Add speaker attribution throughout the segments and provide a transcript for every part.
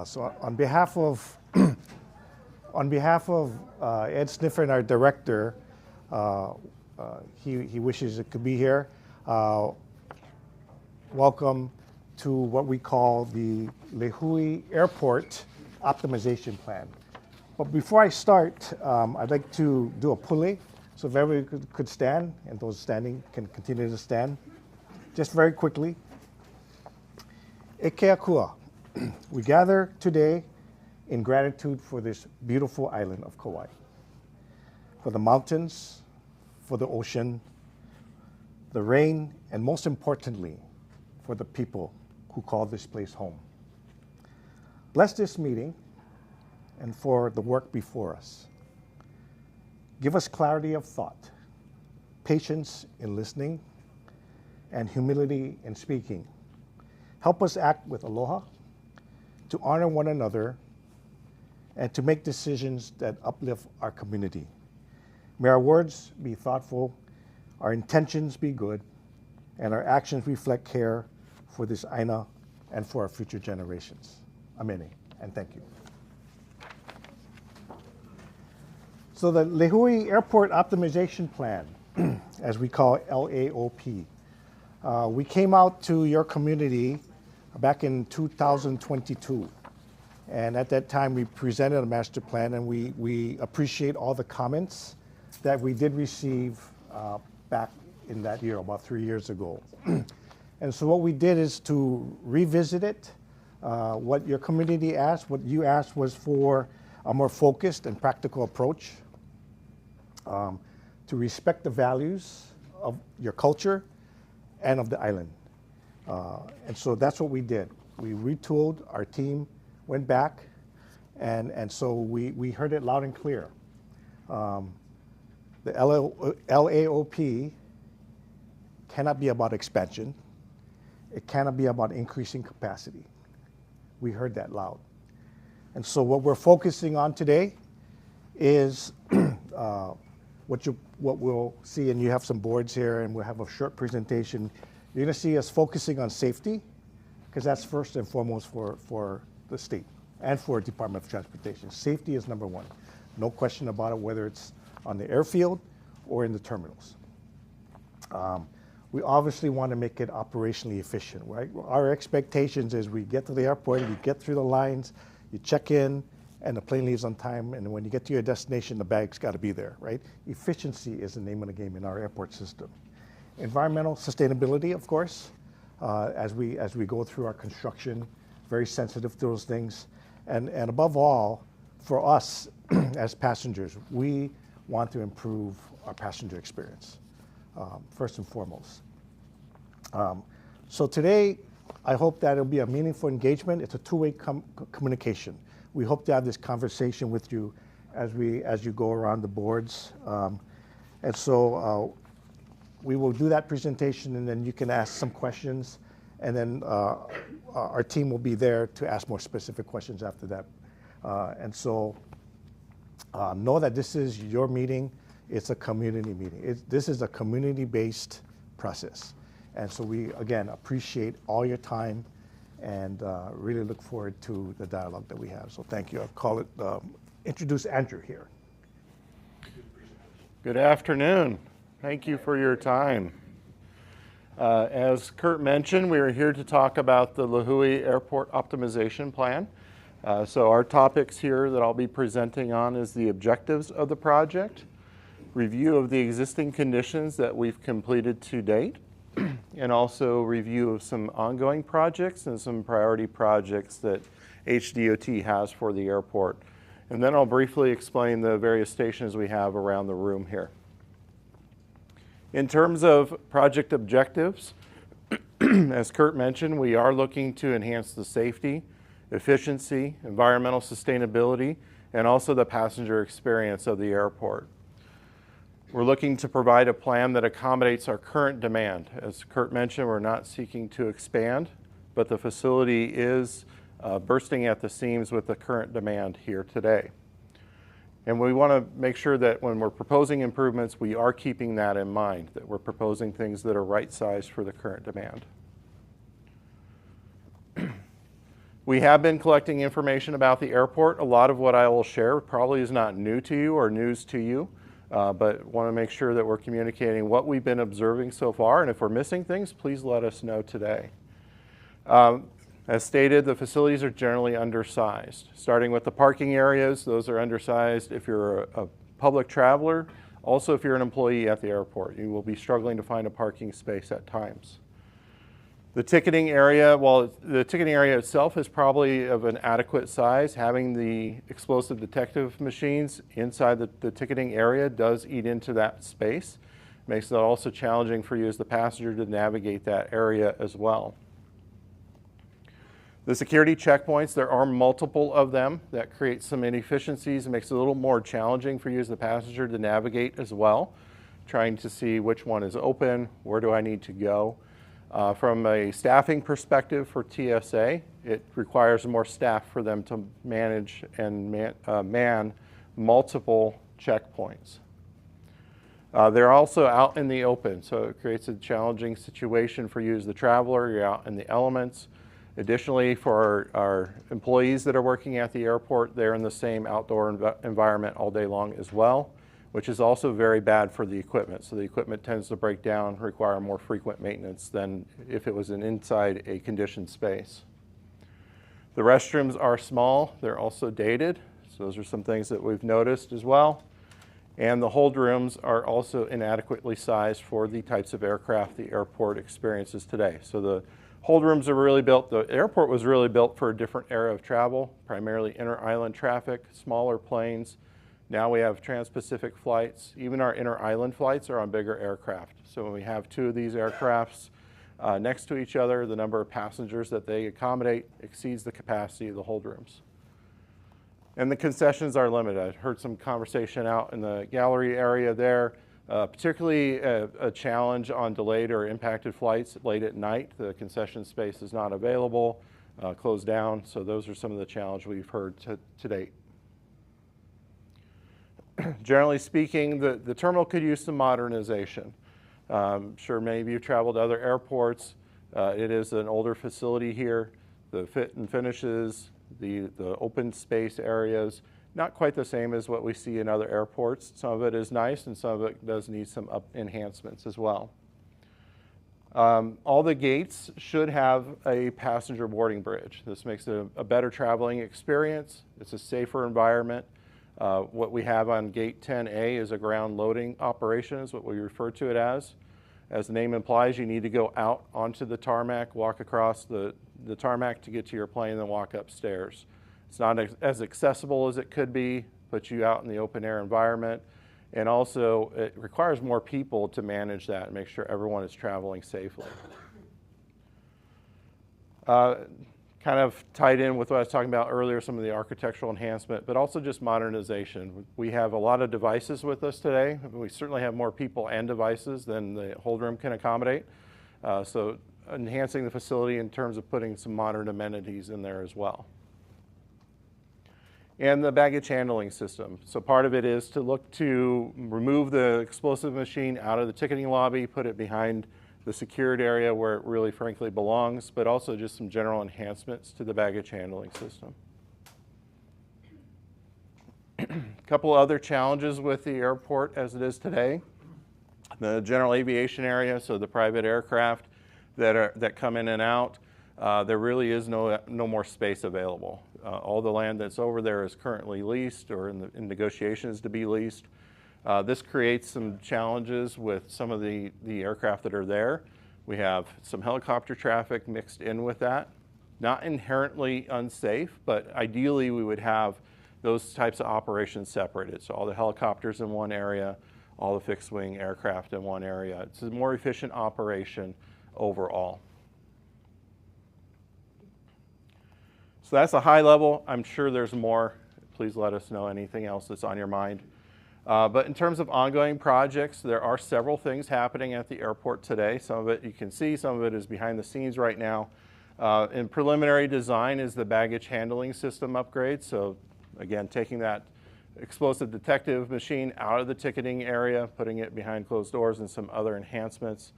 Speaker 1: So on behalf of Ed Sniffer, our director, he wishes it could be here. Welcome to what we call the Līhuʻe Airport Optimization Plan. But before I start, I'd like to do a pule. So if everybody could stand, and those standing can continue to stand. Just very quickly. Eke akua. We gather today in gratitude for this beautiful island of Kauaʻi, for the mountains, for the ocean, the rain, and most importantly, for the people who call this place home. Bless this meeting and for the work before us. Give us clarity of thought, patience in listening, and humility in speaking. Help us act with aloha, to honor one another, and to make decisions that uplift our community. May our words be thoughtful, our intentions be good, and our actions reflect care for this aina and for our future generations. Amene, and thank you. So the Līhuʻe Airport Optimization Plan, as we call it, LAOP, we came out to your community back in 2022. And at that time, we presented a master plan, and we appreciate all the comments that we did receive back in that year, about 3 years ago. And so what we did is to revisit it. What your community asked, what you asked was for a more focused and practical approach to respect the values of your culture and of the island. And so that's what we did. We retooled, our team went back, and so we heard it loud and clear. The LAOP cannot be about expansion. It cannot be about increasing capacity. We heard that loud. And so what we're focusing on today is what we'll see, and you have some boards here, and we'll have a short presentation. You're going to see us focusing on safety, because that's first and foremost for the state and for Department of Transportation. Safety is number one. No question about it, whether it's on the airfield or in the terminals. We obviously want to make it operationally efficient, right? Our expectations is we get to the airport, you get through the lines, you check in, and the plane leaves on time, and when you get to your destination, the bag's got to be there, right? Efficiency is the name of the game in our airport system. Environmental sustainability, of course, as we go through our construction, very sensitive to those things. And above all, for us as passengers, we want to improve our passenger experience, first and foremost. So today, I hope that it'll be a meaningful engagement. It's a two-way communication. We hope to have this conversation with you as you go around the boards. And so we will do that presentation, and then you can ask some questions, and then our team will be there to ask more specific questions after that. And so know that this is your meeting. It's a community meeting. This is a community-based process. And so we, again, appreciate all your time and really look forward to the dialogue that we have. So thank you. I'll call it, introduce Andrew here.
Speaker 2: Good afternoon. Thank you for your time. As Kurt mentioned, we are here to talk about the Līhuʻe Airport Optimization Plan. So our topics here that I'll be presenting on is the objectives of the project, review of the existing conditions that we've completed to date, and also review of some ongoing projects and some priority projects that HDOT has for the airport. And then I'll briefly explain the various stations we have around the room here. In terms of project objectives, as Kurt mentioned, we are looking to enhance the safety, efficiency, environmental sustainability, and also the passenger experience of the airport. We're looking to provide a plan that accommodates our current demand. As Kurt mentioned, we're not seeking to expand, but the facility is bursting at the seams with the current demand here today. And we want to make sure that when we're proposing improvements, we are keeping that in mind, that we're proposing things that are right-sized for the current demand. We have been collecting information about the airport. A lot of what I will share probably is not new to you or news to you, but want to make sure that we're communicating what we've been observing so far, and if we're missing things, please let us know today. As stated, the facilities are generally undersized. Starting with the parking areas, those are undersized if you're a public traveler. Also, if you're an employee at the airport, you will be struggling to find a parking space at times. The ticketing area, while the ticketing area itself is probably of an adequate size, having the explosive detective machines inside the ticketing area does eat into that space. Makes it also challenging for you as the passenger to navigate that area as well. The security checkpoints, there are multiple of them. That creates some inefficiencies and makes it a little more challenging for you as the passenger to navigate as well, trying to see which one is open, where do I need to go. From a staffing perspective for TSA, it requires more staff for them to manage and man multiple checkpoints. They're also out in the open, so it creates a challenging situation for you as the traveler. You're out in the elements. Additionally, for our employees that are working at the airport, they're in the same outdoor environment all day long as well, which is also very bad for the equipment. So the equipment tends to break down, require more frequent maintenance than if it was inside a conditioned space. The restrooms are small. They're also dated. So those are some things that we've noticed as well. And the hold rooms are also inadequately sized for the types of aircraft the airport experiences today. So the hold rooms are really built, the airport was really built for a different era of travel, primarily inter-island traffic, smaller planes. Now we have trans-Pacific flights. Even our inter-island flights are on bigger aircraft. So when we have two of these aircrafts next to each other, the number of passengers that they accommodate exceeds the capacity of the hold rooms. And the concessions are limited. I heard some conversation out in the gallery area there. Particularly a challenge on delayed or impacted flights late at night. The concession space is not available, closed down, so those are some of the challenges we've heard to date. Generally speaking, the terminal could use some modernization. I'm sure many of you traveled to other airports. It is an older facility here. The fit and finishes, the open space areas, not quite the same as what we see in other airports. Some of it is nice and some of it does need some enhancements as well. All the gates should have a passenger boarding bridge. This makes it a better traveling experience. It's a safer environment. What we have on gate 10A is a ground loading operation, is what we refer to it as. As the name implies, you need to go out onto the tarmac, walk across the tarmac to get to your plane, and then walk upstairs. It's not as accessible as it could be, puts you out in the open air environment, and also it requires more people to manage that and make sure everyone is traveling safely. Kind of tied in with what I was talking about earlier, some of the architectural enhancement, but also just modernization. We have a lot of devices with us today. We certainly have more people and devices than the hold room can accommodate. So enhancing the facility in terms of putting some modern amenities in there as well. And the baggage handling system. So part of it is to look to remove the explosive machine out of the ticketing lobby, put it behind the secured area where it really frankly belongs, but also just some general enhancements to the baggage handling system. A couple other challenges with the airport as it is today. The general aviation area, so the private aircraft that come in and out, there really is no more space available. All the land that's over there is currently leased or in negotiations to be leased. This creates some challenges with some of the aircraft that are there. We have some helicopter traffic mixed in with that. Not inherently unsafe, but ideally we would have those types of operations separated. So all the helicopters in one area, all the fixed wing aircraft in one area. It's a more efficient operation overall. So that's a high level. I'm sure there's more. Please let us know anything else that's on your mind. But in terms of ongoing projects, there are several things happening at the airport today. Some of it you can see, some of it is behind the scenes right now. In preliminary design is the baggage handling system upgrade. So again, taking that explosive detective machine out of the ticketing area, putting it behind closed doors, and some other enhancements.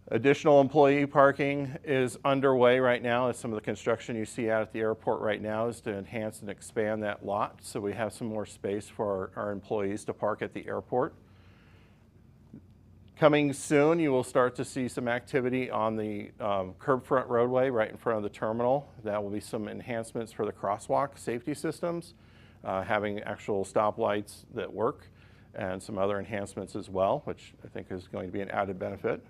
Speaker 2: Additional employee parking is underway right now. As some of the construction you see out at the airport right now is to enhance and expand that lot, so we have some more space for our employees to park at the airport. Coming soon, you will start to see some activity on the curb front roadway right in front of the terminal. That will be some enhancements for the crosswalk safety systems, having actual stoplights that work, and some other enhancements as well, which I think is going to be an added benefit.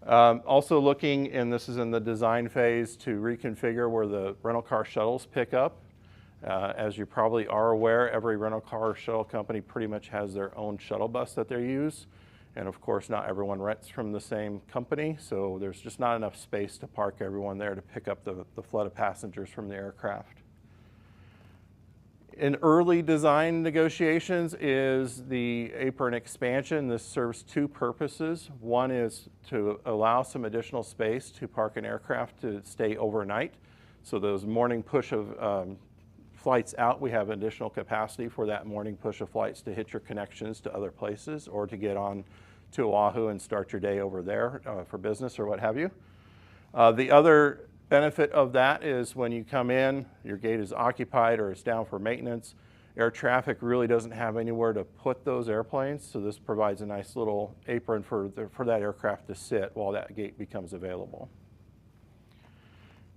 Speaker 2: Also looking, and this is in the design phase, to reconfigure where the rental car shuttles pick up. As you probably are aware, every rental car shuttle company pretty much has their own shuttle bus that they use. And of course, not everyone rents from the same company, so there's just not enough space to park everyone there to pick up the flood of passengers from the aircraft. In early design negotiations is the apron expansion. This serves two purposes. One is to allow some additional space to park an aircraft to stay overnight. So those morning push of flights out, we have additional capacity for that morning push of flights to hit your connections to other places or to get on to Oahu and start your day over there for business or what have you. The other benefit of that is when you come in, your gate is occupied or it's down for maintenance. Air traffic really doesn't have anywhere to put those airplanes, so this provides a nice little apron for that aircraft to sit while that gate becomes available.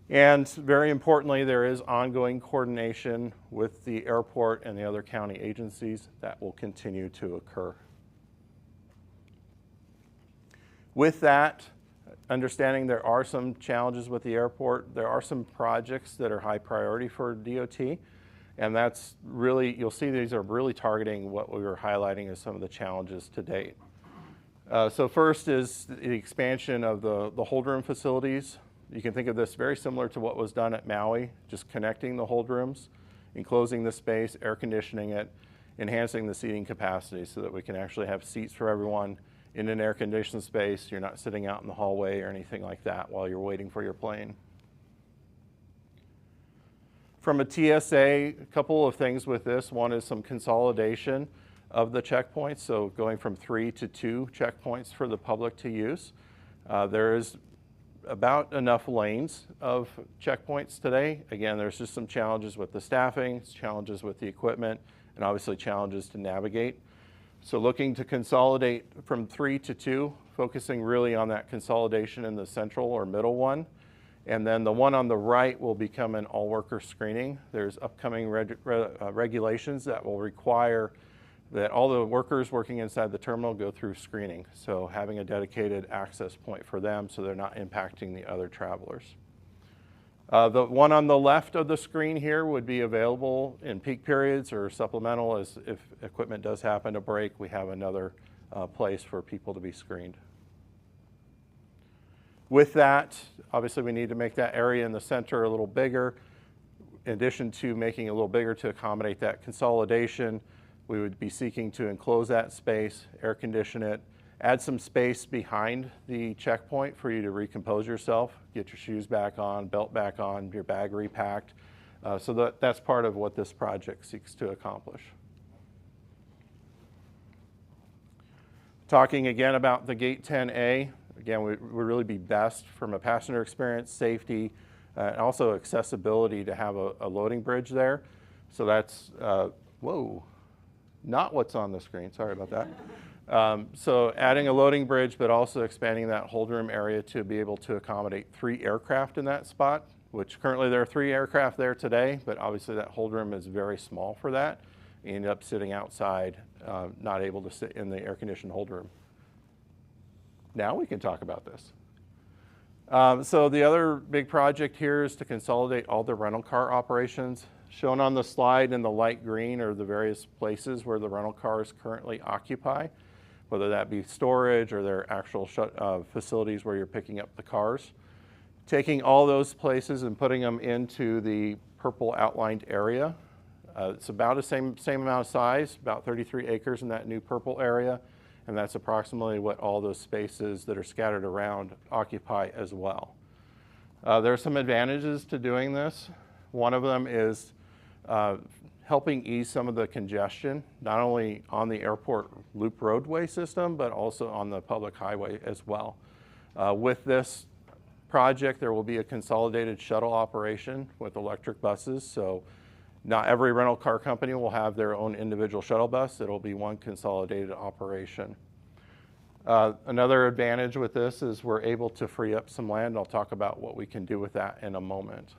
Speaker 2: And very importantly, there is ongoing coordination with the airport and the other county agencies that will continue to occur. With that, understanding there are some challenges with the airport, there are some projects that are high priority for DOT, and that's really, you'll see these are really targeting what we were highlighting as some of the challenges to date. So first is the expansion of the hold room facilities. You can think of this very similar to what was done at Maui, just connecting the hold rooms, enclosing the space, air conditioning it, enhancing the seating capacity so that we can actually have seats for everyone in an air-conditioned space. You're not sitting out in the hallway or anything like that while you're waiting for your plane. From a TSA, a couple of things with this. One is some consolidation of the checkpoints, so going from 3 to 2 checkpoints for the public to use. There is about enough lanes of checkpoints today. Again, there's just some challenges with the staffing, challenges with the equipment, and obviously challenges to navigate. So looking to consolidate from 3 to 2, focusing really on that consolidation in the central or middle one. And then the one on the right will become an all-worker screening. There's upcoming regulations that will require that all the workers working inside the terminal go through screening. So having a dedicated access point for them so they're not impacting the other travelers. The one on the left of the screen here would be available in peak periods or supplemental, as if equipment does happen to break, we have another place for people to be screened. With that, obviously we need to make that area in the center a little bigger. In addition to making it a little bigger to accommodate that consolidation, we would be seeking to enclose that space, air condition it, add some space behind the checkpoint for you to recompose yourself, get your shoes back on, belt back on, your bag repacked. So that's part of what this project seeks to accomplish. Talking again about the Gate 10A, again, would really be best from a passenger experience, safety, and also accessibility to have a loading bridge there. So that's, whoa, not what's on the screen, sorry about that. So adding a loading bridge, but also expanding that hold room area to be able to accommodate 3 aircraft in that spot, which currently there are 3 aircraft there today, but obviously that hold room is very small for that. You end up sitting outside, not able to sit in the air-conditioned hold room. Now we can talk about this. So the other big project here is to consolidate all the rental car operations. Shown on the slide in the light green are the various places where the rental cars currently occupy, whether that be storage or their actual facilities where you're picking up the cars. Taking all those places and putting them into the purple outlined area. It's about the same amount of size, about 33 acres in that new purple area, and that's approximately what all those spaces that are scattered around occupy as well. There are some advantages to doing this. One of them is helping ease some of the congestion, not only on the airport loop roadway system, but also on the public highway as well. With this project, there will be a consolidated shuttle operation with electric buses. So not every rental car company will have their own individual shuttle bus. It'll be one consolidated operation. Another advantage with this is we're able to free up some land. I'll talk about what we can do with that in a moment.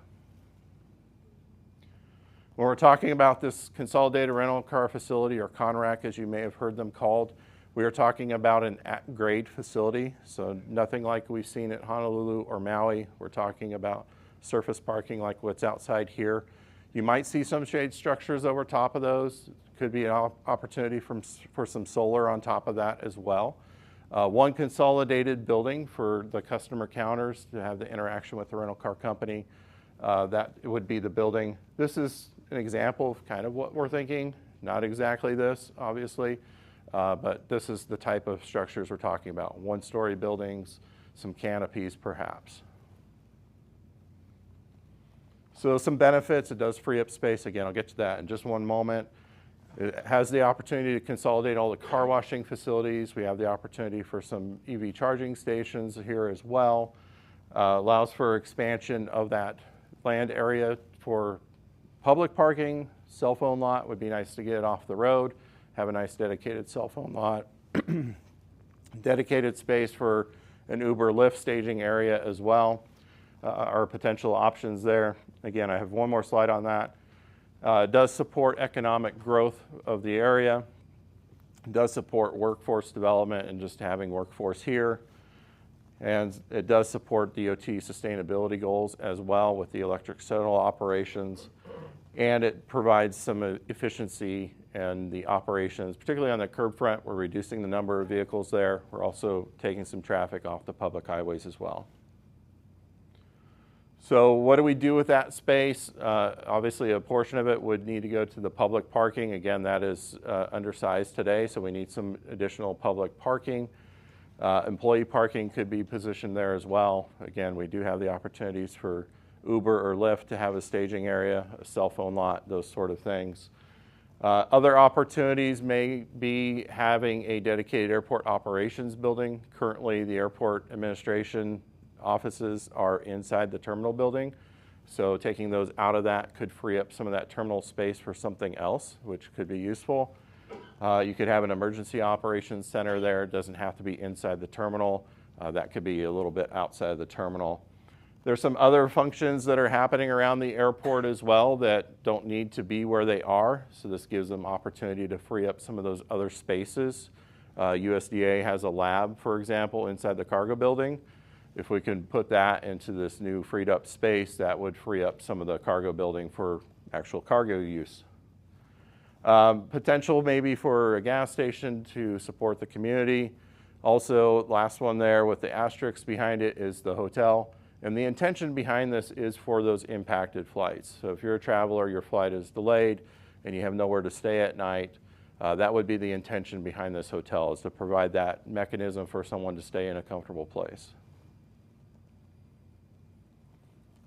Speaker 2: When we're talking about this consolidated rental car facility, or CONRAC as you may have heard them called, we are talking about an at-grade facility, so nothing like we've seen at Honolulu or Maui. We're talking about surface parking like what's outside here. You might see some shade structures over top of those. Could be an opportunity for some solar on top of that as well. One consolidated building for the customer counters to have the interaction with the rental car company. That would be the building. This is an example of kind of what we're thinking. Not exactly this, obviously, but this is the type of structures we're talking about. One-story buildings, some canopies perhaps. So some benefits, it does free up space. Again, I'll get to that in just one moment. It has the opportunity to consolidate all the car washing facilities. We have the opportunity for some EV charging stations here as well. Allows for expansion of that land area for public parking. Cell phone lot would be nice to get it off the road. Have a nice dedicated cell phone lot. Dedicated space for an Uber Lyft staging area as well. Our potential options there. Again, I have one more slide on that. It does support economic growth of the area. It does support workforce development and just having workforce here. And it does support DOT sustainability goals as well with the electric shuttle operations. And it provides some efficiency in the operations, particularly on the curb front. We're reducing the number of vehicles there. We're also taking some traffic off the public highways as well. So what do we do with that space? Obviously, a portion of it would need to go to the public parking. Again, that is undersized today, so we need some additional public parking. Employee parking could be positioned there as well. Again, we do have the opportunities for Uber or Lyft to have a staging area, a cell phone lot, those sort of things. Other opportunities may be having a dedicated airport operations building. Currently, the airport administration offices are inside the terminal building. So taking those out of that could free up some of that terminal space for something else, which could be useful. You could have an emergency operations center there. It doesn't have to be inside the terminal. That could be a little bit outside of the terminal. There's some other functions that are happening around the airport as well that don't need to be where they are. So this gives them opportunity to free up some of those other spaces. USDA has a lab, for example, inside the cargo building. If we can put that into this new freed up space, that would free up some of the cargo building for actual cargo use. Potential maybe for a gas station to support the community. Also, last one there with the asterisks behind it is the hotel. And the intention behind this is for those impacted flights. So if you're a traveler, your flight is delayed and you have nowhere to stay at night, that would be the intention behind this hotel, is to provide that mechanism for someone to stay in a comfortable place.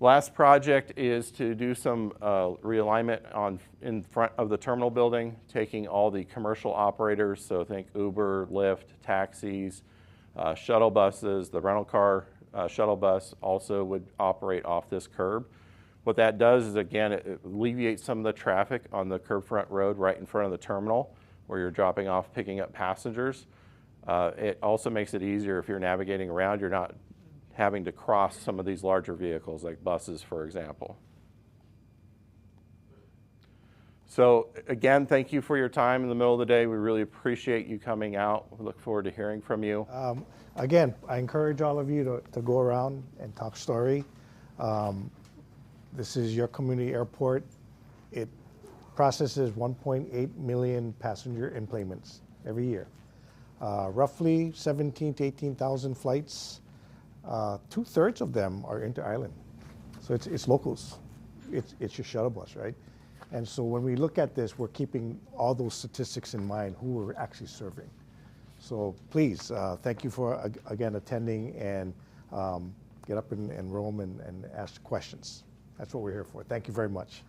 Speaker 2: Last project is to do some realignment in front of the terminal building, taking all the commercial operators, so think Uber, Lyft, taxis, shuttle buses. The rental car shuttle bus also would operate off this curb. What that does is, again, it alleviates some of the traffic on the curb front road right in front of the terminal where you're dropping off, picking up passengers. It also makes it easier if you're navigating around. You're not having to cross some of these larger vehicles like buses, for example. So again, thank you for your time in the middle of the day. We really appreciate you coming out. We look forward to hearing from you.
Speaker 1: Again, I encourage all of you to go around and talk story. This is your community airport. It processes 1.8 million passenger enplanements every year. Roughly 17,000 to 18,000 flights. 2/3 of them are inter-island. So it's locals. It's your shuttle bus, right? And so when we look at this, we're keeping all those statistics in mind, who we're actually serving. So please, thank you for, again, attending, and get up and roam and ask questions. That's what we're here for. Thank you very much.